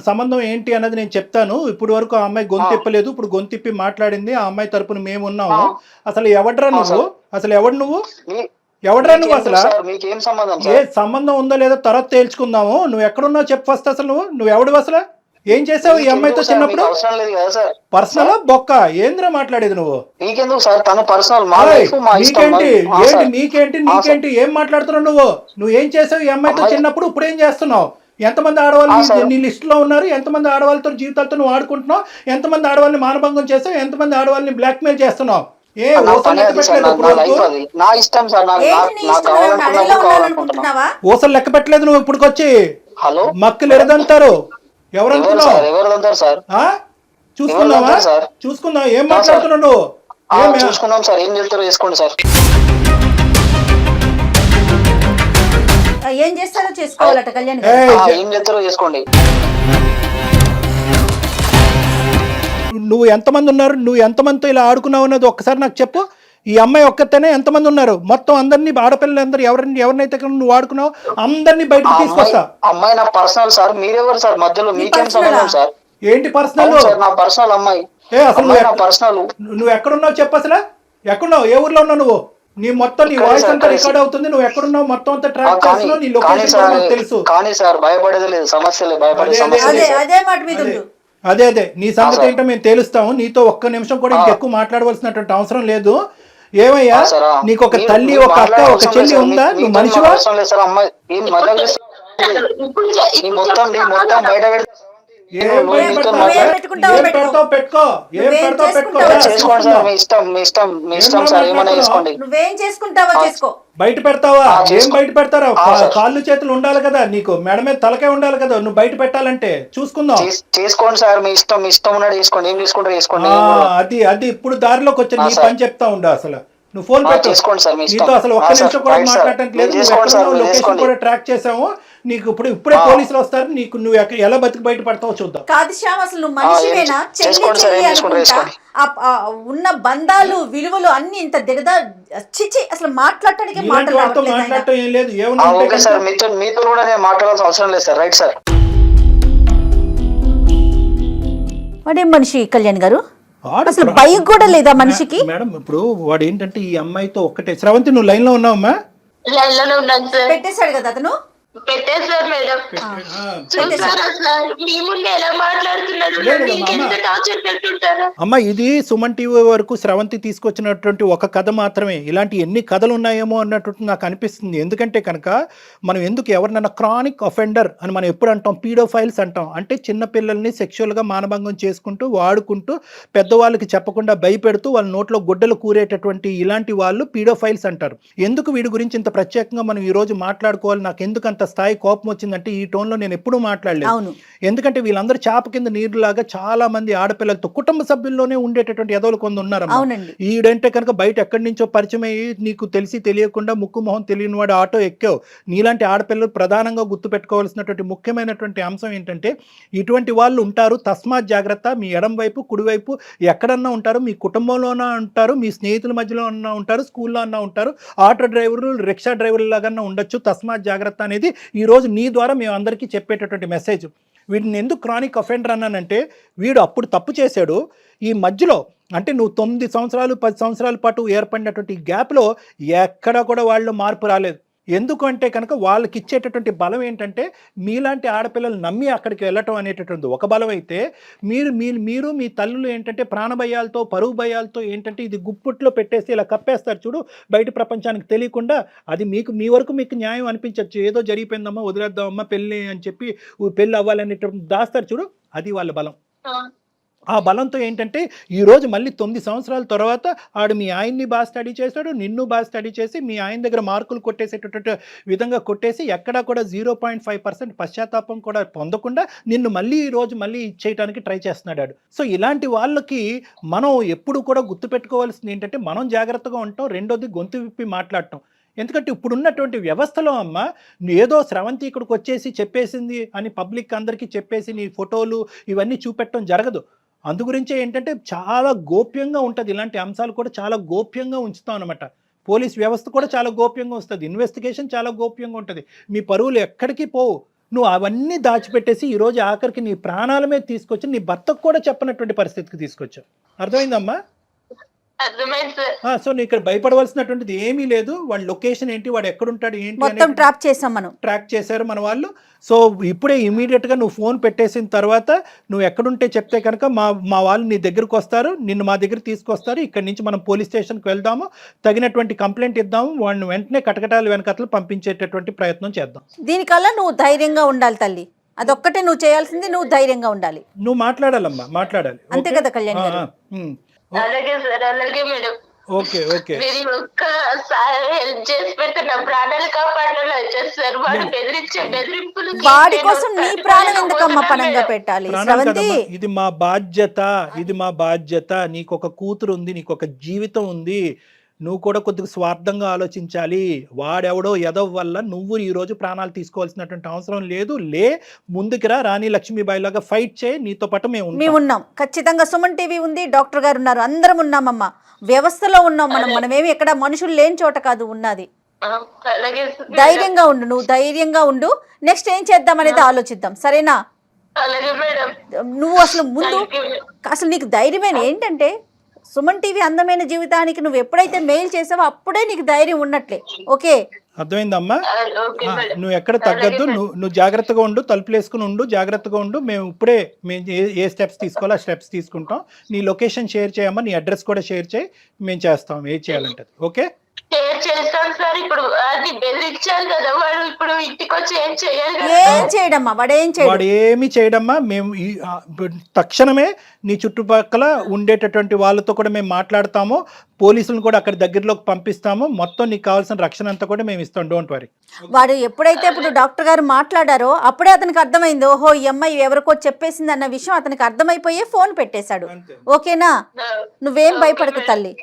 సంబంధం ఏంటి అన్నది నేను చెప్తాను. ఇప్పుడు వరకు ఆ అమ్మాయి గొంతిప్పలేదు, ఇప్పుడు గొంతిప్పి మాట్లాడింది. ఆ అమ్మాయి తరపున మేము ఉన్నాము. అసలు ఎవడ్రా నువ్వు? ఎవడ్రా నువ్వు అసలు? మీకేం సంబంధం? ఏ సంబంధం ఉందో లేదో తర్వాత తేల్చుకుందాము. నువ్వు ఎక్కడున్నావు చెప్పు ఫస్ట్. అసలు నువ్వు ఎవడు? అసలు ఏం చేసావు ఈ అమ్మాయితో చిన్నప్పుడు? అవసరం లేదు కదా సార్. పర్సనల్ బొక్క ఏంద్రా మాట్లాడేది నువ్వు? నీకెందుకు సార్? తన పర్సనల్. నీకేంటి ఏం మాట్లాడుతున్నావు నువ్వు ఏం చేసావు ఈ అమ్మాయితో చిన్నప్పుడు? ఇప్పుడు ఏం చేస్తున్నావు? ఎంతమంది ఆడవాళ్ళు నీ లిస్ట్ లో ఉన్నారు? ఎంతమంది ఆడవాళ్ళతో జీవితాలతో నువ్వు ఆడుకుంటున్నావు? ఎంతమంది ఆడవాళ్ళని మానభంగం చేస్తావు? ఎంతమంది ఆడవాళ్ళని బ్లాక్ మెయిల్ చేస్తున్నావు? ఊసలు లెక్క పెట్టలేదు నువ్వు ఇప్పుడుకొచ్చి. హలో మక్కులు ఎరదంటారు. ఎవరనుకున్నావు? చూసుకుందాం. ఏం మాట్లాడుతున్నావు నువ్వు? చూసుకున్నాం సార్. ఏం చేస్తారో చేసుకోండి సార్. ఏం చేస్తారో చేసుకోవాలట కళ్యాణ్. ఏం చేస్తారో చేసుకోండి. నువ్వు ఎంతమంది ఉన్నారు? నువ్వు ఎంతమందితో ఇలా ఆడుకున్నావు అన్నది ఒక్కసారి నాకు చెప్పు. ఈ అమ్మాయి ఒక్కతేనే ఎంతమంది ఉన్నారు? మొత్తం అందరినీ, ఆడపిల్లలందరూ ఎవరినైతే నువ్వు ఆడుకున్నావు అందరినీ బయటకు తీసుకొస్తా. అమ్మాయి నా పర్సనల్ సార్. మీరెవరు సార్ మధ్యలో? మీకేం సంబంధం సార్? ఏంటి పర్సనల్? నా పర్సనల్ అమ్మాయి. అసలు పర్సనల్ నువ్వు ఎక్కడున్నావు చెప్పు. అసలు ఎక్కడున్నావు? ఏ ఊర్లో ఉన్నావు నువ్వు? నీ వాయిస్ అంతా రికార్డ్ అవుతుంది. నువ్వు ఎక్కడున్నావు మొత్తం అంతా ట్రాక్ చేస్తున్నావు. నీ లొకేషన్ తెలుసు. కానీ సార్ భయపడేది లేదు, సమస్య లేదు. అదే నీ సంగతి ఏంటో మేము తేలుస్తాము. నీతో ఒక్క నిమిషం కూడా ఇంకెక్కువ మాట్లాడవలసినటువంటి అవసరం లేదు. ఏమయ్యా, నీకు ఒక తల్లి, ఒక అక్క, ఒక చెల్లి ఉందా? నువ్వు మనిషివా? పెట్టుకో. బయట పెడతావా? ఏం బయట పెడతారా? కాళ్ళు చేతులు ఉండాలి కదా నీకు, మెడ మీద తలకే ఉండాలి కదా నువ్వు బయట పెట్టాలంటే. చూసుకుందాం. చేసుకోండి సార్, మీ ఇష్టం ఉన్నట్టు చేసుకోండి. ఏం చేసుకుంటారు చేసుకోండి. అది ఇప్పుడు దారిలోకి వచ్చి నీ పని చెప్తా ఉండు. అసలు నువ్వు ఫోన్ చేసుకోండి సార్. నీతో అసలు ఒక్క నిమిషం కూడా మాట్లాడటం లేదు. లొకేషన్ కూడా ట్రాక్ చేసాము. నీకు ఇప్పుడే పోలీసులు వస్తారు. నీకు నువ్వు ఎలా బతికి బయట పడతావో చూద్దాం. కాదు శ్యామ్, అసలు నువ్వు మనిషివేనా? ఉన్న బంధాలు, విలువలు అన్ని ఇంత దిగదా? చిచి, అసలు మాట్లాడటానికి మాట్లాడటం ఏం లేదు. మీతో కూడా నేను మాట్లాడాల్సిన అవసరం లేదు సార్. Right sir. వాడేం మనిషి కళ్యాణ్ గారు? అసలు భయం కూడా లేదా మనిషికి? మేడం ఇప్పుడు వాడు ఏంటంటే ఈ అమ్మాయితో ఒక్కటే. శ్రవంతి నువ్వు లైన్ లో ఉన్నావమ్మా? పెట్టేశాడు కదా అతను. పెట్టేశారు మేడం. చూసారా సార్ మీ ముందే ఎలా మాట్లాడుతున్నాడు, లేదు, మీకెంత టార్చర్ పెట్టుంటారా? అమ్మ ఇది సుమన్ టీవీ వరకు స్రవంతి తీసుకొచ్చినటువంటి ఒక కథ మాత్రమే. ఇలాంటి ఎన్ని కథలు ఉన్నాయేమో అన్నట్టు నాకు అనిపిస్తుంది. ఎందుకంటే కనుక మనం ఎందుకు ఎవరినైనా క్రానిక్ అఫెండర్ అని మనం ఎప్పుడు అంటాం, పీడోఫైల్స్ అంటాం. అంటే చిన్న పిల్లల్ని సెక్షువల్గా మానభంగం చేసుకుంటూ వాడుకుంటూ పెద్దవాళ్ళకి చెప్పకుండా భయపెడుతూ వాళ్ళ నోట్లో గుడ్డలు కూరేటటువంటి ఇలాంటి వాళ్ళు పీడోఫైల్స్ అంటారు. ఎందుకు వీడి గురించి ఇంత ప్రత్యేకంగా మనం ఈ రోజు మాట్లాడుకోవాలి, నాకు ఎందుకు అంత స్థాయి కోపం వచ్చిందంటే ఈ టోన్లో నేను ఎప్పుడూ మాట్లాడలేదు. ఎందుకంటే వీళ్ళందరూ చాప కింద నీరులాగా చాలా మంది ఆడపిల్లలతో కుటుంబ సభ్యుల్లోనే ఉండేటటువంటి ఎదవలు కొంత ఉన్నారు. ఈడంటే కనుక బయట ఎక్కడి నుంచో పరిచయం అయ్యి నీకు తెలిసి తెలియకుండా ముక్కు మొహం తెలియని వాడు ఆటో ఎక్కావు. నీలాంటి ఆడపిల్లలు ప్రధానంగా గుర్తుపెట్టుకోవాల్సినటువంటి ముఖ్యమైనటువంటి అంశం ఏంటంటే ఇటువంటి వాళ్ళు ఉంటారు, తస్మాత్ జాగ్రత్త. మీ ఎడం వైపు కుడివైపు ఎక్కడన్నా ఉంటారు, మీ కుటుంబంలోనే ఉంటారు, మీ స్నేహితుల మధ్యలో అన్నా ఉంటారు, స్కూల్లో అన్నా ఉంటారు, ఆటో డ్రైవర్లు రిక్షా డ్రైవర్లు లాగా ఉండొచ్చు. తస్మాత్ జాగ్రత్త అనేది ఈరోజు నీ ద్వారా మేము అందరికీ చెప్పేటటువంటి మెసేజ్. వీడిని ఎందుకు క్రానిక్ అఫెండర్ అన్నానంటే వీడు అప్పుడు తప్పు చేశాడు. ఈ మధ్యలో అంటే నువ్వు 9 సంవత్సరాలు 10 సంవత్సరాల పాటు ఏర్పడినటువంటి గ్యాప్లో ఎక్కడ కూడా వాళ్ళు మార్పు రాలేదు. ఎందుకంటే కనుక వాళ్ళకి ఇచ్చేటటువంటి బలం ఏంటంటే మీలాంటి ఆడపిల్లలు నమ్మి అక్కడికి వెళ్ళటం అనేటటువంటి ఒక బలం అయితే మీరు మీ తల్లులు ఏంటంటే ప్రాణభయాలతో పరువు భయాలతో ఏంటంటే ఇది గుప్పుట్లో పెట్టేసి ఇలా కప్పేస్తారు చూడు, బయట ప్రపంచానికి తెలియకుండా. అది మీ వరకు మీకు న్యాయం అనిపించవచ్చు, ఏదో జరిగిపోయిందమ్మా వదిలేద్దామమ్మా పెళ్ళి అని చెప్పి పెళ్ళి అవ్వాలనేటటువంటి దాస్తారు చూడు, అది వాళ్ళ బలం. ఆ బలంతో ఏంటంటే ఈరోజు మళ్ళీ 9 సంవత్సరాల తర్వాత ఆడు మీ ఆయన్ని బాగా స్టడీ చేశాడు, నిన్ను బాగా స్టడీ చేసి మీ ఆయన దగ్గర మార్కులు కొట్టేసేటటువంటి విధంగా కొట్టేసి ఎక్కడా కూడా 0.5% పశ్చాత్తాపం కూడా పొందకుండా నిన్ను మళ్ళీ ఈరోజు మళ్ళీ ఇచ్చేయడానికి ట్రై చేస్తున్నాడు. సో ఇలాంటి వాళ్ళకి మనం ఎప్పుడు కూడా గుర్తుపెట్టుకోవాల్సింది ఏంటంటే మనం జాగ్రత్తగా ఉంటాం, రెండోది గొంతు విప్పి మాట్లాడటం. ఎందుకంటే ఇప్పుడున్నటువంటి వ్యవస్థలో అమ్మ ఏదో స్రవంతి ఇక్కడికి వచ్చేసి చెప్పేసింది అని పబ్లిక్ అందరికీ చెప్పేసి నీ ఫోటోలు ఇవన్నీ చూపెట్టడం జరగదు. అందు గురించే ఏంటంటే చాలా గోప్యంగా ఉంటుంది, ఇలాంటి అంశాలు కూడా చాలా గోప్యంగా ఉంచుతాం అనమాట. పోలీస్ వ్యవస్థ కూడా చాలా గోప్యంగా వస్తుంది, ఇన్వెస్టిగేషన్ చాలా గోప్యంగా ఉంటుంది. మీ పరువులు ఎక్కడికి పోవు. నువ్వు అవన్నీ దాచిపెట్టేసి ఈరోజు ఆఖరికి నీ ప్రాణాల మీద తీసుకొచ్చి నీ భర్తకు కూడా చెప్పనటువంటి పరిస్థితికి తీసుకొచ్చావు. అర్థమైందమ్మా? సో నీ ఇక్కడ భయపడవలసినటువంటిది ఏమీ లేదు. వాడి లొకేషన్ ఏంటి, వాడు ఎక్కడుంటాడు ఏంటి మొత్తం ట్రాక్ చేశారు మన వాళ్ళు. సో ఇప్పుడే ఇమీడియట్గా నువ్వు ఫోన్ పెట్టేసిన తర్వాత నువ్వు ఎక్కడుంటే చెప్తే కనుక మా వాళ్ళు నీ దగ్గరకు వస్తారు, నిన్ను మా దగ్గర తీసుకొస్తారు. ఇక్కడి నుంచి మనం పోలీస్ స్టేషన్కి వెళ్దాము, తగినటువంటి కంప్లైంట్ ఇద్దాము, వాళ్ళని వెంటనే కటకటాలు వెనకతలు పంపించేటటువంటి ప్రయత్నం చేద్దాం. దీనికల్లా నువ్వు ధైర్యంగా ఉండాలి తల్లి, అదొక్కటే నువ్వు చేయాల్సింది, నువు ధైర్యంగా ఉండాలి. నువ్వు మాట్లాడాలమ్మా, మాట్లాడాలి. అంతే కదా కళ్యాణ్ గారు? అలాగే సార్, అలాగే మేడం. ఓకే ఓకే, మీరు ఒక్కసారి హెల్ప్ చేసి పెడితే నా ప్రాణాలు కాపాడాలి వచ్చేసి సార్. వాడు బెదిరించే బెదిరింపులు వాడి కోసం నీ ప్రాణం ఎందుకమ్మా పనంగా పెట్టాలి? ఇది మా బాధ్యత, ఇది మా బాధ్యత. నీకు ఒక కూతురు ఉంది, నీకు ఒక జీవితం ఉంది, నువ్వు కూడా కొద్దిగా స్వార్థంగా ఆలోచించాలి. వాడెవడో ఎదవ వల్ల నువ్వు ఈరోజు ప్రాణాలు తీసుకోవాల్సినటువంటి అవసరం లేదు. ముందుకురా, రాణి లక్ష్మీబాయి లాగా ఫైట్ చేయి, నీతో పాటు మేము ఉన్నాం. ఖచ్చితంగా సుమన్ టీవీ ఉంది, డాక్టర్ గారు ఉన్నారు, అందరం ఉన్నామమ్మా. వ్యవస్థలో ఉన్నాం మనమేమి ఎక్కడ మనుషులు లేని చోట కాదు ఉన్నది. ధైర్యంగా ఉండు, నువ్వు ధైర్యంగా ఉండు. నెక్స్ట్ ఏం చేద్దాం అనేది ఆలోచిద్దాం, సరేనా? నువ్వు అసలు ముందు అసలు నీకు ధైర్యమైన ఏంటంటే సుమన్ టీవీ అందమైన జీవితానికి నువ్వు ఎప్పుడైతే మెయిల్ చేసావో అప్పుడే నీకు ధైర్యం ఉన్నట్లే. ఓకే, అర్థమైందమ్మా? నువ్వు ఎక్కడ తగ్గద్దు, నువ్వు జాగ్రత్తగా ఉండు, తలుపులు వేసుకుని ఉండు, జాగ్రత్తగా ఉండు. మేము ఇప్పుడే ఏ స్టెప్స్ తీసుకోవాలో ఆ స్టెప్స్ తీసుకుంటాం. నీ లొకేషన్ షేర్ చేయమ్మా, నీ అడ్రస్ కూడా షేర్ చేయి, మేము చేస్తాం ఏం చేయాలంటే. ఓకే, చేస్తాను సార్. ఇప్పుడు అది బెదిరించాలి కదా, వాడు ఇప్పుడు ఇంటికి వచ్చి ఏం చేయాలి? ఏం చేయడమ్మా, వాడు ఏమి చేయడమ్మా. మేము తక్షణమే నీ చుట్టుపక్కల ఉండేటటువంటి వాళ్ళతో కూడా మేము మాట్లాడతాము, పోలీసులను కూడా అక్కడ దగ్గరలోకి పంపిస్తాము. మొత్తం నీకు కావాల్సిన రక్షణ అంతా కూడా మేము ఇస్తాం, డోంట్ వరీ. వాడు ఎప్పుడైతే ఇప్పుడు డాక్టర్ గారు మాట్లాడారో అప్పుడే అతనికి అర్థమైంది, ఓహో ఈ అమ్మాయి ఎవరికో చెప్పేసింది అన్న విషయం అతనికి అర్థమైపోయే ఫోన్ పెట్టేశాడు. ఓకేనా? నువ్వేం భయపడకు తల్లి.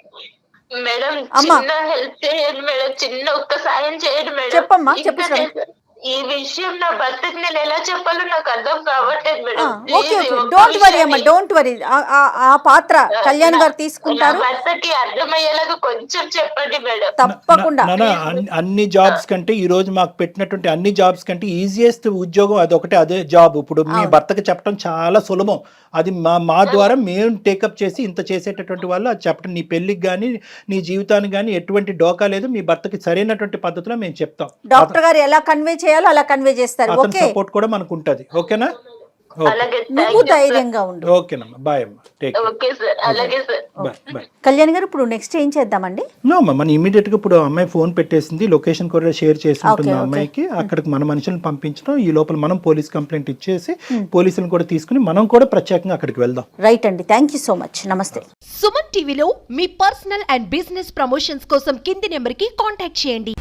మేడం చిన్న హెల్ప్ చేయండి మేడం, చిన్న ఒక్క సాయం చేయండి మేడం. చెప్పమ్మా, చెప్పు. ఈ విషయం నా భర్తకి నేను ఎలా చెప్పాలో నాకు అర్థం కావట్లేదు మేడం. డోంట్ వరీ అమ్మా, డోంట్ వరీ. ఆ పాత్ర కళ్యాణ్ గారు తీసుకుంటారు. భర్తకి అర్థమయ్యేలాగా కొంచెం చెప్పండి మేడం. తప్పకుండా. అన్ని జాబ్స్ కంటే ఈ రోజు మాకు పెట్టినటువంటి అన్ని జాబ్స్ కంటే ఈజియెస్ట్ ఉద్యోగం అదొకటే, అదే జాబ్. ఇప్పుడు మీ భర్తకి చెప్పడం చాలా సులభం. అది మా ద్వారా మేము టేకప్ చేసి ఇంత చేసేటటువంటి వాళ్ళు అది చెప్పడం. నీ పెళ్లికి కానీ నీ జీవితానికి కానీ ఎటువంటి డోకా లేదు. మీ భర్తకి సరైనటువంటి పద్ధతిలో మేము చెప్తాం. డాక్టర్ గారు ఎలా కన్వే చేయాలి చేయాలో అలా కన్వే చేస్తారు. అతని ఓకే, సపోర్ట్ కూడా మనకు ఉంటది. ఓకేనా? అలాగే నువ్వు ధైర్యంగా ఉండు. ఓకేనమ్మా, బాయ్ అమ్మా, టేక్ ఓకే సార్, అలాగే సార్. Bye bye. కళ్యాణ్ గారు ఇప్పుడు నెక్స్ట్ ఏం చేద్దామండి? నో అమ్మా, మన ఇమీడియట్ గా ఇప్పుడు అమ్మాయి ఫోన్ పెట్టేసింది, లొకేషన్ కూడా షేర్ చేసి ఉంటుంది Okay, అమ్మాయికి. అక్కడికి మన మనుషులను పంపించడం, ఈ లోపల మనం పోలీస్ కంప్లైంట్ ఇచ్చేసి పోలీసులను కూడా తీసుకుని మనం కూడా ప్రత్యేకంగా అక్కడికి వెళ్దాం. రైట్ అండి, థ్యాంక్ యూ సో మచ్. నమస్తే. సుమన్ టీవీలో మీ పర్సనల్ అండ్ బిజినెస్ ప్రమోషన్స్ కోసం కింది నెంబర్కి కాంటాక్ట్ చేయండి.